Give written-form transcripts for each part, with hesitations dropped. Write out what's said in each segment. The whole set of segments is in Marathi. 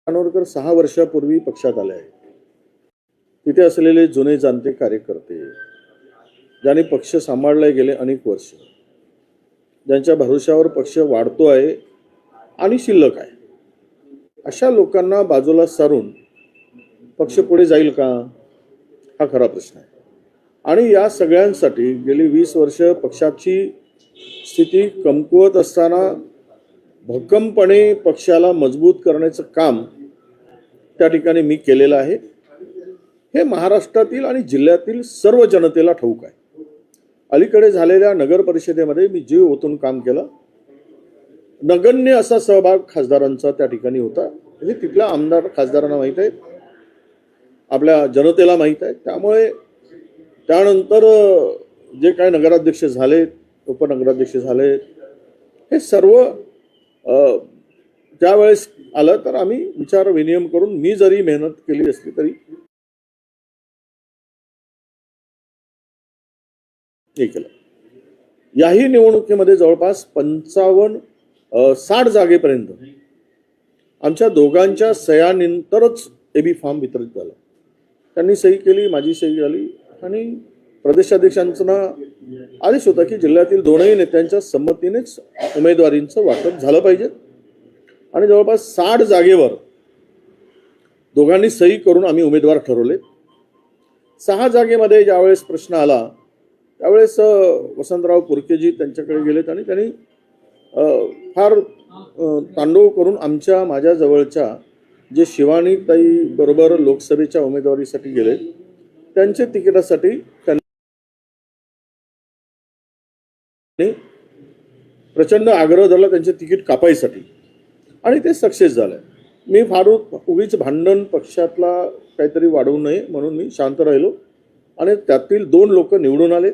कानोरकर 6 वर्षापूर्वी पक्षात आले आहेत. तिथे असलेले जुने जाणते कार्यकर्ते, ज्यांनी पक्ष सांभाळले गेले अनेक वर्ष, ज्यांच्या भरोशावर पक्ष वाढतो आहे आणि शिल्लक आहे, अशा लोकांना बाजूला सारून पक्ष पुढे जाईल का, हा खरा प्रश्न आहे. आणि या सगळ्यांसाठी गेली 20 वर्ष पक्षाची स्थिती कमकुवत असताना भक्कमपणे पक्षाला मजबूत करण्याचं काम त्या ठिकाणी मी केलेलं आहे. हे महाराष्ट्रातील आणि जिल्ह्यातील सर्व जनतेला ठाऊक आहे. अलीकडे झालेल्या नगर परिषदेमध्ये मी जीव ओतून काम केलं. नगण्य असा सहभाग खासदारांचा त्या ठिकाणी होता. म्हणजे तिथल्या आमदार खासदारांना माहीत आहे, आपल्या जनतेला माहीत आहे. त्यामुळे त्यानंतर जे काय नगराध्यक्ष झाले, उपनगराध्यक्ष झाले, हे सर्व त्यावेळेस आलं तर आम्ही विचार विनिमय करून मी जरी मेहनत केली असली तरी हे केलं. याही निवडणुकीमध्ये जवळपास 55-60 जागेपर्यंत आमच्या दोघांच्या सह्यांनंतरच एबी फॉर्म वितरित झाला. त्यांनी सही केली, माझी सही झाली आणि प्रदेशाध्यक्षांचा आदेश होता की जिल्ह्यातील दोनही नेत्यांच्या संमतीनेच उमेदवारींचं वाटप झालं पाहिजे. आणि जवळपास 60 जागेवर दोघांनी सही करून आम्ही उमेदवार ठरवले. 6 जागेमध्ये ज्यावेळेस प्रश्न आला त्यावेळेस वसंतराव पुरकेजी त्यांच्याकडे गेलेत आणि त्यांनी फार तांडव करून माझ्या जवळच्या जे शिवानीताई बरोबर लोकसभेच्या उमेदवारीसाठी गेले, त्यांच्या तिकिटासाठी त्यांनी प्रचंड आग्रह धरला त्यांचे तिकीट कापायसाठी आणि ते सक्सेस झालं. मी फार उगीच भांडण पक्षातला काहीतरी वाढवू नये म्हणून मी शांत राहिलो आणि त्यातील 2 लोक निवडून आले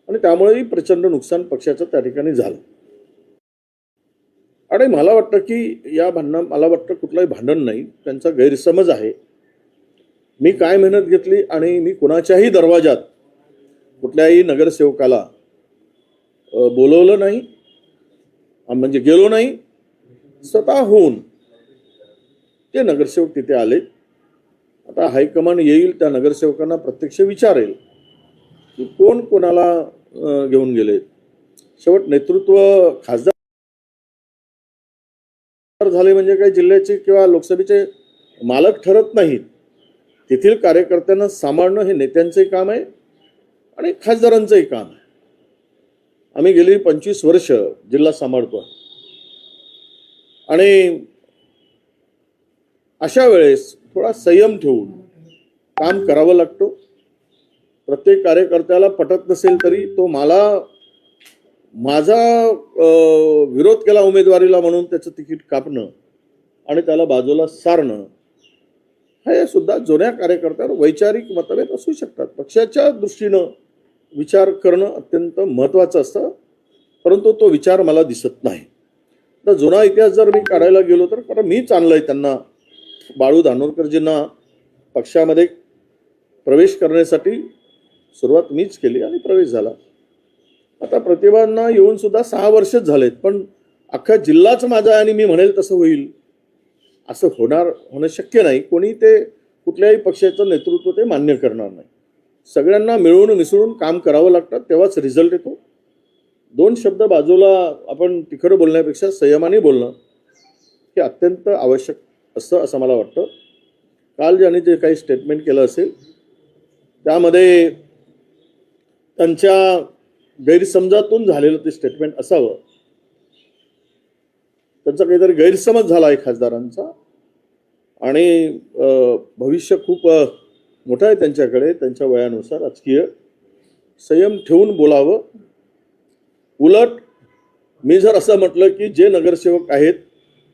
आणि त्यामुळेही प्रचंड नुकसान पक्षाचं त्या ठिकाणी झालं. आणि मला वाटतं की या मला वाटतं कुठलंही भांडण नाही, त्यांचा गैरसमज आहे. मी काय मेहनत घेतली आणि मी कुणाच्याही दरवाजात कुठल्याही नगरसेवकाला बोलवलं नाही, म्हणजे गेलो नाही. स्वतःहून ते नगरसेवक तिथे आले. आता हायकमांड येईल, त्या नगरसेवकांना प्रत्यक्ष विचारेल की कोण कोणाला घेऊन गेले. शेवट नेतृत्व खासदार झाले म्हणजे काही जिल्ह्याचे किंवा लोकसभेचे मालक ठरत नाहीत. तेथील कार्यकर्त्यांना सांभाळणं हे नेत्यांचंही काम आहे आणि खासदारांचंही काम आहे. आम्ही गेली 25 वर्ष जिल्हा सांभाळतो आणि अशा वेळेस थोडा संयम ठेवून काम करावं लागतं. प्रत्येक कार्यकर्त्याला पटत नसेल तरी तो माझा विरोध केला उमेदवारीला म्हणून त्याचं तिकीट कापणं आणि त्याला बाजूला सारणं, हे सुद्धा जुन्या कार्यकर्त्यावर वैचारिक मतभेद असू शकतात. पक्षाच्या दृष्टीनं विचार करणं अत्यंत महत्त्वाचं असतं, परंतु तो विचार मला दिसत नाही. तर जुना इतिहास जर मी काढायला गेलो तर कारण मीच आणलंय त्यांना, बाळू धानोरकरजींना पक्षामध्ये प्रवेश करण्यासाठी सुरुवात मीच केली आणि प्रवेश झाला. आता प्रतिभांना येऊन सुद्धा 6 वर्षच झालेत, पण अख्खा जिल्हाच माझा आणि मी म्हणेल तसं होईल असं होणं शक्य नाही. कोणी ते कुठल्याही पक्षाचं नेतृत्व ते मान्य करणार नाही. सगळ्यांना मिळून मिसळून काम करावं लागतं, तेव्हाच रिझल्ट येतो. 2 शब्द बाजूला आपण तिखट बोलण्यापेक्षा संयमाने बोलणं हे अत्यंत आवश्यक असतं असं मला वाटतं. काल ज्यांनी जे काही स्टेटमेंट केलं असेल त्यामध्ये त्यांच्या गैरसमजातून झालेलं ते स्टेटमेंट असावं. त्यांचा काहीतरी गैरसमज झाला आहे खासदारांचा आणि भविष्य खूप मोठं आहे त्यांच्याकडे. त्यांच्या वयानुसार राजकीय संयम ठेवून बोलावं. उलट मी जर असं म्हटलं की जे नगरसेवक आहेत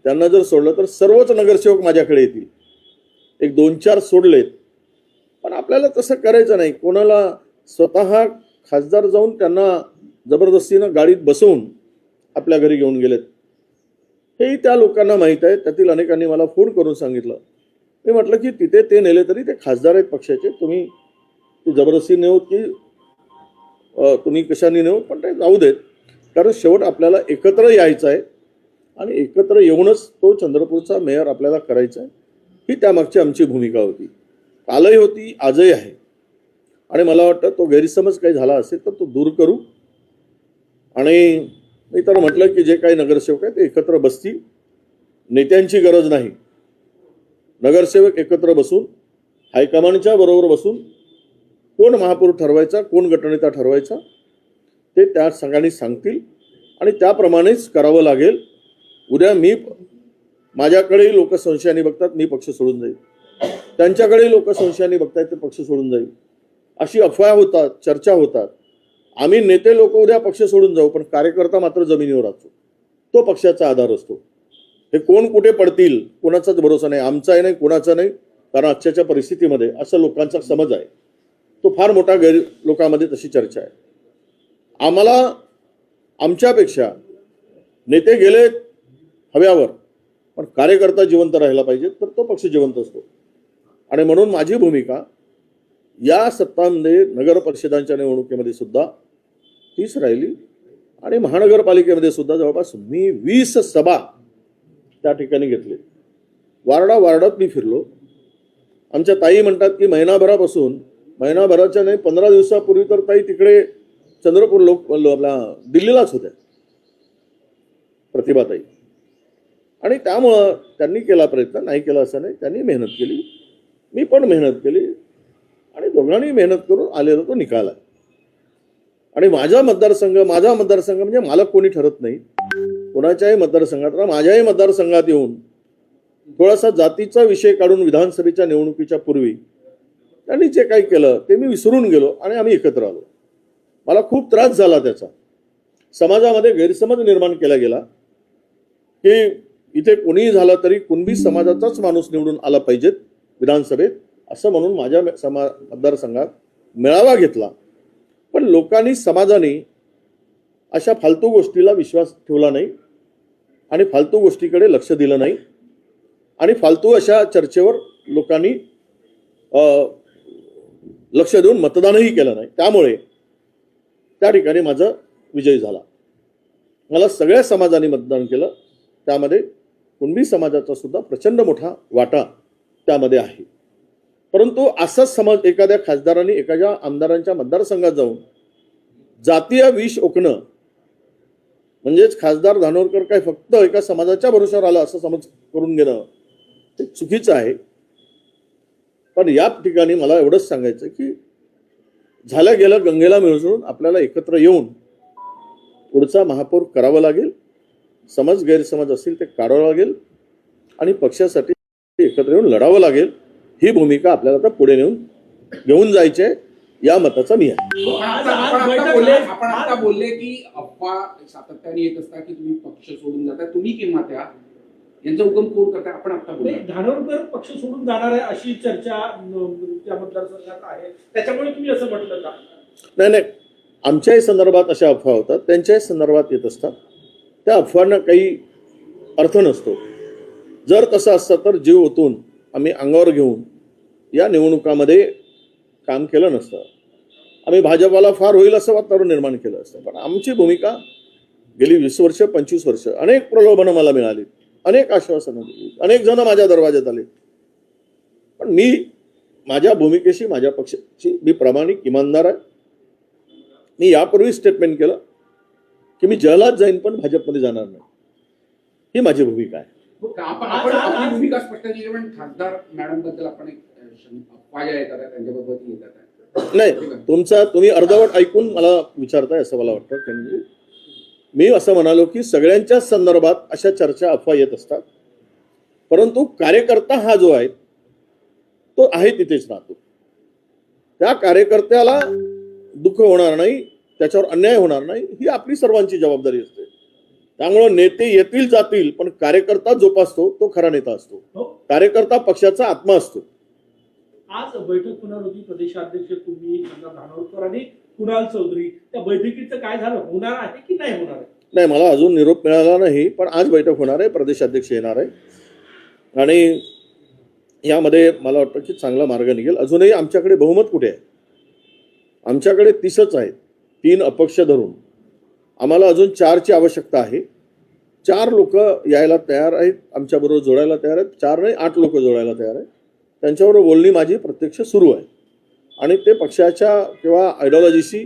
त्यांना जर सोडलं तर सर्वच नगरसेवक माझ्याकडे येतील. एक 2-4 सोडलेत, पण आपल्याला तसं करायचं नाही. कोणाला स्वतः खासदार जाऊन त्यांना जबरदस्तीनं गाडीत बसवून आपल्या घरी घेऊन गेलेत हेही त्या लोकांना माहीत आहे. त्यातील अनेकांनी मला फोन करून सांगितलं. मी म्हटलं की तिथे ते नेले तरी ते खासदार आहेत पक्षाचे, तुम्ही ते जबरदस्ती नेऊत की तुम्ही कशाने नेऊत, पण ते जाऊ देत. कारण शेवट आपल्याला एकत्र यायचं आहे आणि एकत्र येऊनच तो चंद्रपूरचा मेयर आपल्याला करायचा आहे, ही त्यामागची आमची भूमिका होती. कालही होती, आजही आहे. आणि मला वाटतं तो गैरसमज काही झाला असेल तर तो दूर करू. आणि मी तर म्हटलं की जे काही नगरसेवक आहेत ते एकत्र बसतील. नेत्यांची गरज नाही. नगरसेवक एकत्र बसून हायकमांडच्या बरोबर बसून कोण महापौर ठरवायचा, कोण गटनेता ठरवायचा ते त्या संघाने सांगतील आणि त्याप्रमाणेच करावं लागेल. उद्या माझ्याकडेही लोक संशयाने बघतात, मी पक्ष सोडून जाईल. त्यांच्याकडेही लोक संशयाने बघतायत, ते पक्ष सोडून जाईल. अशी अफवा होतात, चर्चा होतात. आम्ही नेते लोक उद्या पक्ष सोडून जाऊ, पण कार्यकर्ता मात्र जमिनीवर असतो. तो पक्षाचा आधार असतो. हे कोण कुठे पडतील कोणाचाच भरोसा नाही, आमचाही नाही, कोणाचा नाही. कारण आजच्या परिस्थितीमध्ये असं लोकांचा समज आहे, तो फार मोठा लोकांमध्ये तशी चर्चा आहे. आम्हाला आमच्यापेक्षा नेते गेले हव्यावर, पण कार्यकर्ता जिवंत राहिला पाहिजे, तर तो पक्ष जिवंत असतो. आणि म्हणून माझी भूमिका या सत्तांमध्ये नगर परिषदांच्या निवडणुकीमध्ये सुद्धा तीच राहिली आणि महानगरपालिकेमध्ये सुद्धा जवळपास मी 20 सभा त्या ठिकाणी घेतली. वार्डात मी फिरलो. आमच्या ताई म्हणतात की महिनाभराच्या नाही 15 दिवसापूर्वी तर ताई तिकडे चंद्रपूर आपला दिल्लीलाच होत्या, प्रतिभाताई. आणि त्यामुळं त्यांनी केला प्रयत्न, नाही केला असं नाही, त्यांनी मेहनत केली, मी पण मेहनत केली आणि दोघांनी मेहनत करून आलेला तो निकाल आहे. आणि माझा मतदारसंघ म्हणजे मला कोणी ठरत नाही. कोणाच्याही मतदारसंघात, माझ्याही मतदारसंघात येऊन थोडासा जातीचा विषय काढून विधानसभेच्या निवडणुकीच्या पूर्वी त्यांनी जे काही केलं ते मी विसरून गेलो आणि आम्ही एकत्र आलो. मला खूप त्रास झाला त्याचा. समाजामध्ये गैरसमज निर्माण केला गेला की इथे कोणीही झालं तरी कुणबी समाजाचाच माणूस निवडून आला पाहिजेत विधानसभेत, असं म्हणून माझ्या मतदारसंघात मेळावा घेतला. पण लोकांनी, समाजाने अशा फालतू गोष्टीला विश्वास ठेवला नाही आणि फालतू गोष्टीकडे लक्ष दिलं नाही आणि फालतू अशा चर्चेवर लोकांनी लक्ष देऊन मतदानही केलं नाही. त्यामुळे त्या ठिकाणी माझा विजय झाला. मला सगळ्या समाजाने मतदान केलं. त्यामध्ये कुणबी समाजाचा सुद्धा प्रचंड मोठा वाटा त्यामध्ये आहे. परंतु असाच समाज एखाद्या खासदारांनी एखाद्या आमदारांच्या मतदारसंघात जाऊन जातीय विष ओकणं, म्हणजेच खासदार धानोरकर काय फक्त एका समाजाच्या भरोशावर आला असं समज करून घेणं ते चुकीचं आहे. पण या ठिकाणी मला एवढंच सांगायचं की झालं गेलं गंगेला मिळून आपल्याला एकत्र येऊन पुढचा महापौर करावा लागेल. समज गैरसमज असतील ते काढावं लागेल आणि पक्षासाठी एकत्र येऊन लढावं लागेल. ही भूमिका आपल्याला आता पुढे घेऊन जायची आहे, या मताचा मी आहे. आपण आता बोलले की अफवा सातत्याने येत असतात की तुम्ही पक्ष सोडून जाता, तुम्ही किंवा त्या यांचा हुकम कोण करताय? आपण आता बोलले धानोरकर पक्ष सोडून जाणार आहे अशी चर्चा त्या मतदारसंघात आहे, त्याच्यामुळे तुम्ही असं म्हटलं का? नाही, आमच्याही संदर्भात अशा अफवा होतात, त्यांच्याही संदर्भात येत असतात. त्या अफवांना काही अर्थ नसतो. जर तसं असतं तर जीव ओतून आम्ही अंगावर घेऊन या निवडणुकामध्ये काम केलं नसतं. आम्ही भाजपाला फार होईल असं वातावरण निर्माण केलं असतं. पण आमची भूमिका गेली 20 वर्ष 25 वर्ष अनेक प्रलोभनं मला मिळाली, अनेक आश्वासनं दिली, अनेक जण माझ्या दरवाज्यात आले. पण मी माझ्या भूमिकेशी, माझ्या पक्षाशी मी प्रामाणिक, इमानदार आहे. मी यापूर्वी स्टेटमेंट केलं की मी जहलात जाईन पण भाजपमध्ये जाणार नाही. ही माझी भूमिका आहे. आपण भूमिका स्पष्ट केली, पण खासदार मॅडम बद्दल आपण एक अफवा येतात त्यांच्याबद्दल येतात नाही, तुम्ही अर्धवट ऐकून मला विचारताय असं मला वाटतं. मी असं म्हणालो की सगळ्यांच्या संदर्भात अशा चर्चा, अफवा येत असतात. परंतु कार्यकर्ता हा जो आहे तो आहे तिथेच राहतो. त्या कार्यकर्त्याला दुःख होणार नाही, त्याच्यावर अन्याय होणार नाही, ही आपली सर्वांची जबाबदारी असते. त्यामुळे नेते येतील जातील, पण कार्यकर्ता जोपासतो तो खरा नेता असतो. कार्यकर्ता पक्षाचा आत्मा असतो. आज बैठक होणार होती, प्रदेशाध्यक्ष तुम्ही, धानोरकर आणि कुणाल चौधरी. त्या बैठकीचं काय झालं? होणार आहे की नाही होणार आहे? नाही, मला अजून निरोप मिळाला नाही, पण आज बैठक होणार आहे. प्रदेशाध्यक्ष येणार आहे आणि यामध्ये मला वाटतं की चांगला मार्ग निघेल. अजूनही आमच्याकडे बहुमत कुठे आहे? आमच्याकडे 30च आहेत, 3 अपक्ष धरून. आम्हाला अजून 4ची आवश्यकता आहे. 4 लोक यायला तयार आहेत, आमच्याबरोबर जोडायला तयार आहेत. 4 नाही 8 लोक जोडायला तयार आहेत. त्यांच्याबरोबर बोलणी माझी प्रत्यक्ष सुरू आहे आणि ते पक्षाच्या किंवा आयडिओलॉजीशी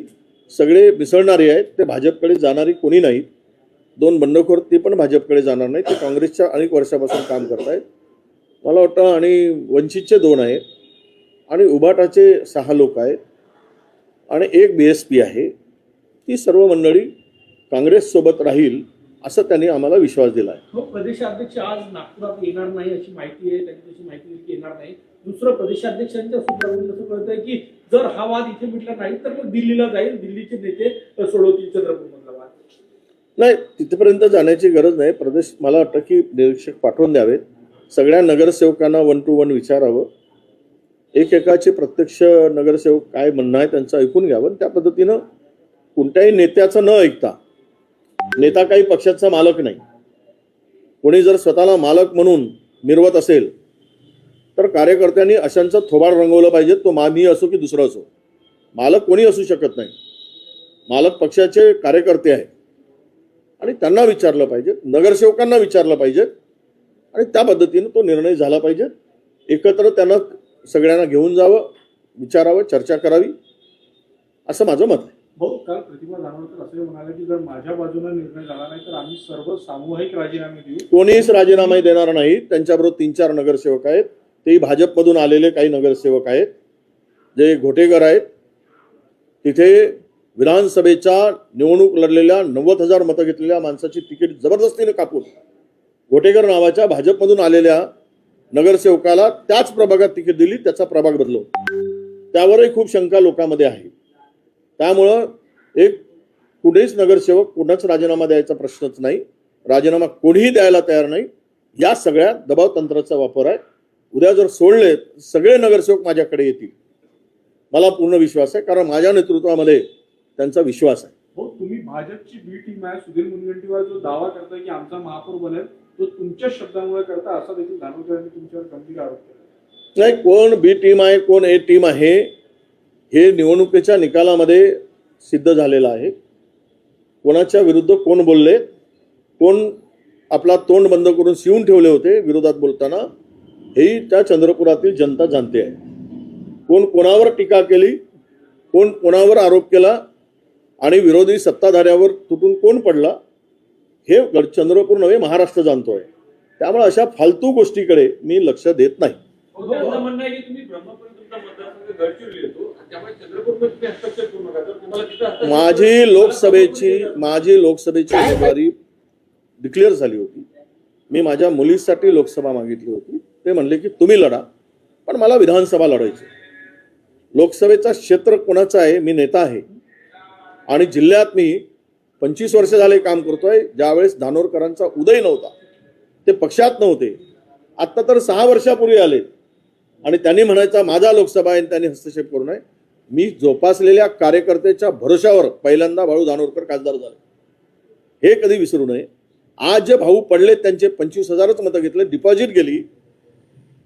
सगळे मिसळणारे आहेत. ते भाजपकडे जाणारी कोणी नाहीत. 2 बंडखोर ते पण भाजपकडे जाणार नाही. ते काँग्रेसच्या अनेक वर्षापासून काम करत आहेत मला वाटतं. आणि वंचितचे 2 आहेत आणि उभाटाचे 6 लोक आहेत आणि 1 BSP आहे. ती सर्व मंडळी काँग्रेससोबत राहील असं त्यांनी आम्हाला विश्वास दिला आहे. हो, प्रदेशाध्यक्ष आज नागपुरात येणार नाही अशी माहिती आहे. त्यांनी तशी माहिती दिली की येणार नाही. दुसरं प्रदेशाध्यक्षांच्या सूत्रावरून असं कळतंय की जर हा वाद इथे मिटला नाही तर मग दिल्लीला जाईल, दिल्लीचे नेते सोडवतील चंद्रपूरमधला वाद. नाही, तिथपर्यंत जाण्याची गरज नाही. प्रदेश मला वाटतं की निरीक्षक पाठवून द्यावेत. सगळ्या नगरसेवकांना 1 to 1 विचारावं. एकेकाचे प्रत्यक्ष नगरसेवक काय म्हणणं आहे त्यांचं ऐकून घ्यावं. त्या पद्धतीनं कोणत्याही नेत्याचं न ऐकता, नेता काही पक्षाचा मालक नाही, कोणी जर स्वतःला मालक म्हणून मिरवत असेल तर कार्यकर्त्यांनी अशांचं थोबाड रंगवलं पाहिजे. तो मी असो की दुसरा असो. मालक कोणी असू शकत नाही. मालक पक्षाचे कार्यकर्ते आहेत आणि त्यांना विचारलं पाहिजे, नगरसेवकांना विचारलं पाहिजे आणि त्या पद्धतीनं तो निर्णय झाला पाहिजे. एकत्र त्यांना सगळ्यांना घेऊन जावं, विचारावं, चर्चा करावी असं माझं मत आहे. भाऊ, काल प्रतिभा दानोळकर असं म्हणाले की जर माझ्या बाजूने निर्णय झाला नाही तर आम्ही सर्व सामूहिक राजीनामे देऊ. कोणीच राजीनामा देणार नाही. त्यांच्याबरोबर 3-4 नगरसेवक आहेत. तेही भाजपमधून आलेले काही नगरसेवक आहेत जे घोटेकर आहेत. तिथे विधानसभेच्या निवडणूक लढलेल्या 90,000 मतं घेतलेल्या माणसाची तिकीट जबरदस्तीने कापून घोटेकर नावाच्या भाजपमधून आलेल्या नगरसेवकाला त्याच प्रभागात तिकीट दिली, त्याचा प्रभाग बदलवून. त्यावरही खूप शंका लोकांमध्ये आहे. त्यामुळं कुणीच नगरसेवक कुणाच राजीनामा द्यायचा प्रश्नच नाही. राजीनामा कोणीही द्यायला तयार नाही. या सगळ्या दबाव तंत्राचा वापर आहे. उद्या जर सोडले सगळे नगरसेवक माझ्याकडे येतील, मला पूर्ण विश्वास आहे. कारण माझ्या नेतृत्वामध्ये त्यांचा विश्वास आहे. हो, तुम्ही भाजपची बी टीम आहे. सुधीर मुनगंटीवार जो दावा करताय की आमचा महापौर बनेल तो तुमच्या शब्दांमुळे करता, असा देखील दानोळकर यांनी तुमच्यावर गंभीर आरोप केला. नाही, कोण बी टीम आहे कोण ए टीम आहे हे निवडणुकीच्या निकालामध्ये सिद्ध झालेलं आहे. कोणाच्या विरुद्ध कोण बोलले, कोण आपला तोंड बंद करून शिवून ठेवले होते विरोधात बोलताना, हेही त्या चंद्रपुरातील जनता जाणते आहे. कोण कोणावर टीका केली, कोण कोणावर आरोप केला आणि विरोधी सत्ताधाऱ्यावर तुटून कोण पडला हे चंद्रपूर नव्हे महाराष्ट्र जाणतोय. त्यामुळे अशा फालतू गोष्टीकडे मी लक्ष देत नाही. त्यांचं म्हणणं आहे की तुम्ही ब्रह्मपुरी तुमचा मतदारसंघ गडचिरोली येतो, त्यामुळे चंद्रपूरमध्ये तुम्ही हस्तक्षेप करू नका. जर तुम्हाला तिथं हस्तक्षेप माझी लोकसभेची उमेदवारी डिक्लेअर झाली होती. मी माझ्या मुलीसाठी लोकसभा मागितली होती. ते म्हणले की तुम्ही लढा, पण मला विधानसभा लढायची. लोकसभेचा क्षेत्र कोणाचा आहे, मी नेता आहे आणि जिल्ह्यात मी 25 वर्ष झाले काम करतोय. ज्यावेळेस धानोरकरांचा उदय नव्हता, ते पक्षात नव्हते, आत्ता तर 6 वर्षापूर्वी आले आणि त्यांनी म्हणायचा माझा लोकसभा आहे, त्यांनी हस्तक्षेप करू नये. मी जोपासलेल्या कार्यकर्त्याच्या भरोशावर पहिल्यांदा भाऊ धानोरकर खासदार झाले, हे कधी विसरू नये. आज जे भाऊ पडले त्यांचे 25,000च मतं घेतले, डिपॉझिट गेली.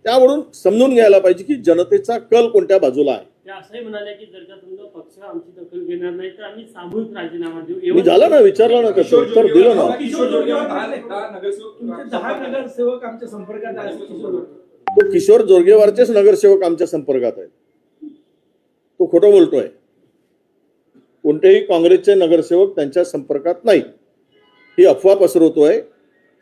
त्यावरून समजून घ्यायला पाहिजे की जनतेचा कल कोणत्या बाजूला आहे. ते असंही म्हणाले की जर का समजा पक्ष आमची दखल घेणार नाही तर आम्ही सामूहिक राजीनामा देऊ. मी झालं ना, विचारलं ना, कसं उत्तर दिलं ना. किशोर जोरगेवार तुमचे 10 नगरसेवक आमच्या संपर्कात आहेत. तो किशोर जोरगेवारचेच नगरसेवक आमच्या संपर्कात आहेत. तो खोटं बोलतोय. कोणतेही काँग्रेसचे नगरसेवक त्यांच्या संपर्कात नाही, ही अफवा पसरवतोय.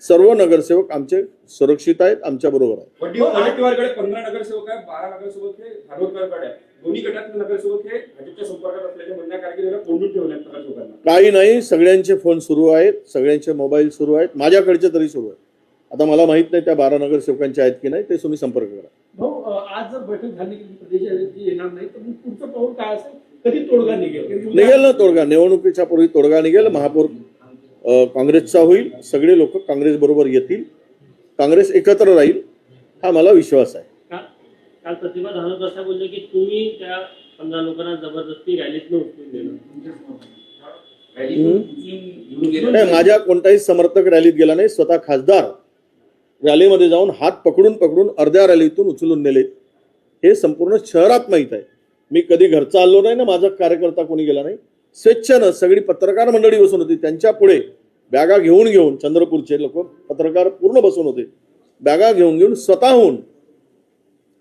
सर्व नगरसेवक आमचे सुरक्षित आहेत, आमच्या बरोबर आहेत. वडेट्टीवारकडे 15 नगरसेवक आहेत, 12 नगरसेवक हे धानोरकरकडे आहेत. दोन्ही गटातील नगरसेवक हे भाजपच्या संपर्कात असल्याचे म्हणण्या कारकिर्दीला कोंडून ठेवले नगरसेवकांना. काही नाही, सगळ्यांचे फोन सुरू आहेत, सगळ्यांचे मोबाईल सुरू आहेत, माझ्याकडचे तरी सुरू आहेत. आता मला माहित नाही त्या 12 नगरसेवकांचे आहेत की नाही, ते तुम्ही संपर्क करा. भाऊ, आज जर बैठक झाली की प्रदेशाध्यक्ष येणार नाही तर मग पुढचं पाऊल काय असेल, कधी तोडगा निघेल ना तोडगा. निवडणुकीच्या पूर्वी तोडगा निघेल. महापौर काँग्रेसचा होईल, सगळे लोक काँग्रेस बरोबर येतील, काँग्रेस एकत्र राहील, हा मला विश्वास आहे. काल प्रतिभा धानोरकर असं बोलले की तुम्ही त्या 15 लोकांना जबरदस्ती रॅलीतनं उचलून देणार. नाही, माझ्या कोणताही समर्थक रॅलीत गेला नाही. स्वतः खासदार रॅलीमध्ये जाऊन हात पकडून अर्ध्या रॅलीतून उचलून नेले. हे संपूर्ण शहरात माहीत आहे. मी कधी घरचा आलो नाही ना, माझा कार्यकर्ता कोणी गेला नाही. स्वेच्छेनं सगळी पत्रकार मंडळी बसून होती, त्यांच्या पुढे बॅगा घेऊन चंद्रपूरचे लोक पत्रकार पूर्ण बसून होते, बॅगा घेऊन स्वतःहून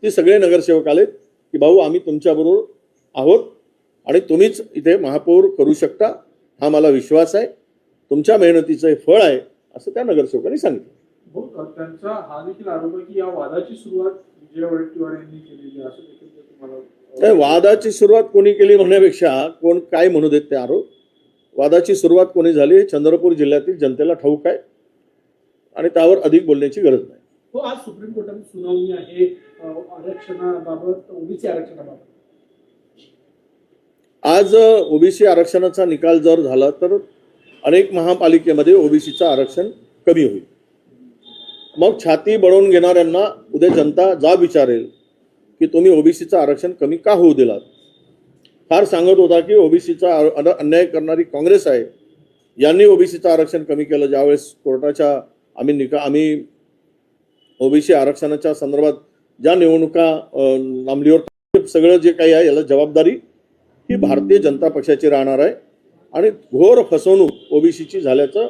ती सगळे नगरसेवक आलेत की भाऊ आम्ही तुमच्याबरोबर आहोत आणि तुम्हीच इथे महापौर करू शकता, हा मला विश्वास आहे, तुमच्या मेहनतीचं हे फळ आहे, असं त्या नगरसेवकांनी सांगितलं. हो, त्यांचा हा देखील आरोप आहे की या वादाची सुरुवात विजय वडेट्टीवार यांनी केलेली आहे, असं देखील तुम्हाला त्या वादाची सुरुवात कोणी केली म्हणण्यापेक्षा कोण काय म्हणू देत ते आरोप. वादाची सुरुवात कोणी झाली हे चंद्रपूर जिल्ह्यातील जनतेला ठाऊक आहे आणि त्यावर अधिक बोलण्याची गरज नाही. हो, आज सुप्रीम कोर्टाने सुनावणी आहे आरक्षणाबाबत, ओबीसी आरक्षणाबाबत. आज ओबीसी आरक्षणाचा निकाल जर झाला तर अनेक महापालिकेमध्ये ओबीसीचं आरक्षण कमी होईल. मग छाती बळवून घेणाऱ्यांना उद्या जनता जाब विचारेल की तुम्ही ओबीसीचं आरक्षण कमी का होऊ दिलात. फार सांगत होता की ओबीसीचा अन्याय करणारी काँग्रेस आहे, यांनी ओबीसीचं आरक्षण कमी केलं. ज्यावेळेस कोर्टाच्या आम्ही ओबीसी आरक्षणाच्या संदर्भात ज्या निवडणुका लांबलीवर सगळं जे काही आहे याला जबाबदारी ही भारतीय जनता पक्षाची राहणार आहे आणि घोर फसवणूक ओबीसीची झाल्याचं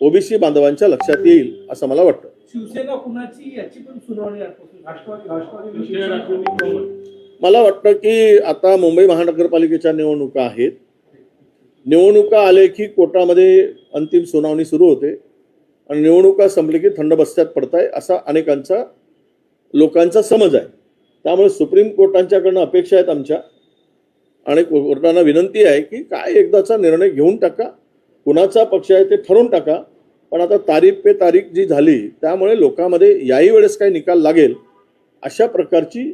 ओबीसी बांधवांच्या लक्षात येईल असं मला वाटतं. शिवसेना कुणाची याची पण सुनावणी मला वाटतं की आता मुंबई महानगरपालिकेच्या निवडणुका आहेत. निवडणुका आले की कोर्टामध्ये अंतिम सुनावणी सुरू होते आणि निवडणुका संपली की थंड बस्त्यात पडताय असा अनेकांचा लोकांचा समज आहे. त्यामुळे सुप्रीम कोर्टांच्याकडनं अपेक्षा आहेत आमच्या आणि कोर्टांना विनंती आहे की काय एकदाचा निर्णय घेऊन टाका, कुणाचा पक्ष आहे ते ठरवून टाका. पण आता तारीख पे तारीख जी झाली त्यामुळे लोकांमध्ये याही वेळेस काही निकाल लागेल अशा प्रकारची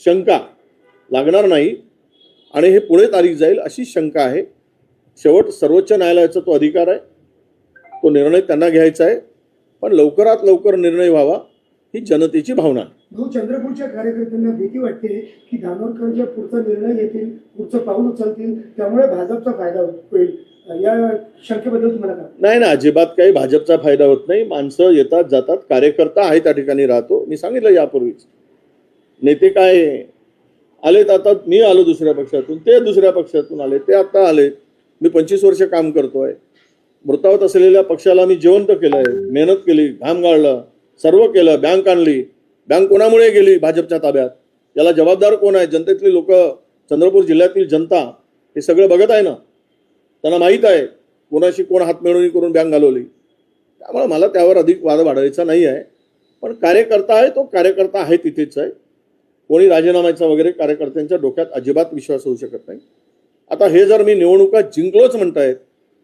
शंका लागणार नाही आणि हे पुढे तारीख जाईल अशी शंका आहे. शेवट सर्वोच्च न्यायालयाचा तो अधिकार आहे, तो निर्णय त्यांना घ्यायचा आहे, पण लवकरात लवकर निर्णय व्हावा ही जनतेची भावना आहे. चंद्रपूरच्या कार्यकर्त्यांना भीती वाटते की धानोरकर जे पुढचा निर्णय घेतील, पुढचं पाऊल उचलतील, त्यामुळे भाजपचा फायदा होईल. या शंकेबद्दल तुम्हाला काय? नाही ना, अजिबात काही भाजपचा फायदा होत नाही. माणसं येतात जातात, कार्यकर्ता आहे त्या ठिकाणी राहतो. मी सांगितलं यापूर्वीच, नेते काय आलेत, आता मी आलो दुसऱ्या पक्षातून, ते दुसऱ्या पक्षातून आले, ते आता आले. मी 25 वर्ष काम करतोय. मृतावत असलेल्या पक्षाला मी जिवंत केलंय, मेहनत केली, घाम गाळलं, सर्व केलं. बँक आणली, बँक कोणामुळे गेली? भाजपच्या ताब्यात. याला जबाबदार कोण आहे? जनतेतली लोक, चंद्रपूर जिल्ह्यातील जनता हे सगळं बघत आहे ना, त्यांना माहीत आहे कोणाशी कोण हातमिळवणी करून बँक घालवली. त्यामुळे मला त्यावर अधिक वाद वाढवायचा नाही आहे. पण कार्यकर्ता आहे तो कार्यकर्ता आहे तिथेच आहे. कोणी राजीनाम्याचा वगैरे कार्यकर्त्यांच्या डोक्यात अजिबात विश्वास होऊ शकत नाही. आता हे जर मी निवडणुका जिंकलोच म्हणतायत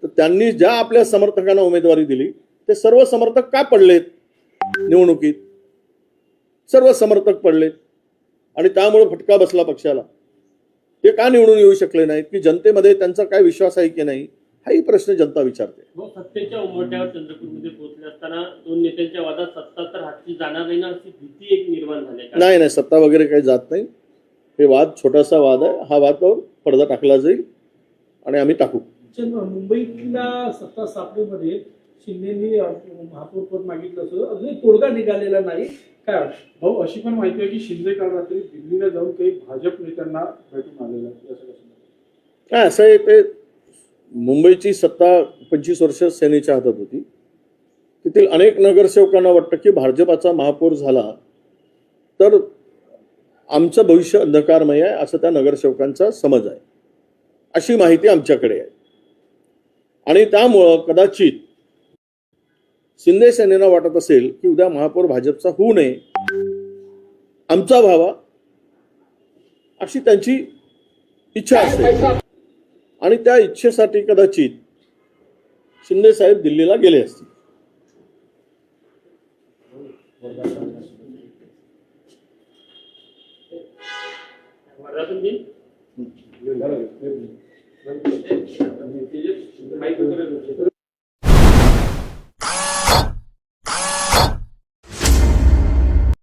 तर त्यांनी ज्या आपल्या समर्थकांना उमेदवारी दिली ते सर्व समर्थक का पडलेत निवडणुकीत? सर्व समर्थक पडलेत आणि त्यामुळे फटका बसला पक्षाला. ते का निवडून येऊ शकले नाहीत? की जनतेमध्ये त्यांचा काय विश्वास आहे की नाही, हाही प्रश्न जनता विचारते. सत्तेच्या उंबरठ्यावर चंद्रपूरमध्ये पोहोचले असताना दोन नेत्यांच्या वादात सत्ता तर हाती जाणार नाही ना अशी भीती एक निर्माण झाली. नाही, सत्ता वगैरे काही जात नाही. हे वाद छोटासा वाद आहे. हा वादावर पडदा टाकला जाईल आणि आम्ही टाकू. मुंबईतल्या सत्ता स्थापनेमध्ये शिंदेनी महापौर पद मागितलं असं अजूनही तोडगा निघालेला नाही. काय भाऊ, अशी पण माहिती आहे की शिंदे काल रात्री दिल्लीला जाऊन काही भाजप नेत्यांना भेटून आलेला काय असं आहे, ते मुंबईची सत्ता 25 वर्ष सेनेच्या हातात होती. तेथील अनेक नगरसेवकांना वाटतं की भाजपाचा महापौर झाला तर आमचं भविष्य अंधकारमय आहे असं त्या नगरसेवकांचा समज आहे. अशी माहिती आमच्याकडे आहे आणि त्यामुळं कदाचित शिंदे सेनेला वाटत असेल की उद्या महापौर भाजपचा होऊ नये, आमचा व्हावा अशी त्यांची इच्छा असेल आणि त्या इच्छेसाठी कदाचित शिंदे साहेब दिल्लीला गेले असतील. वर्धापन दिन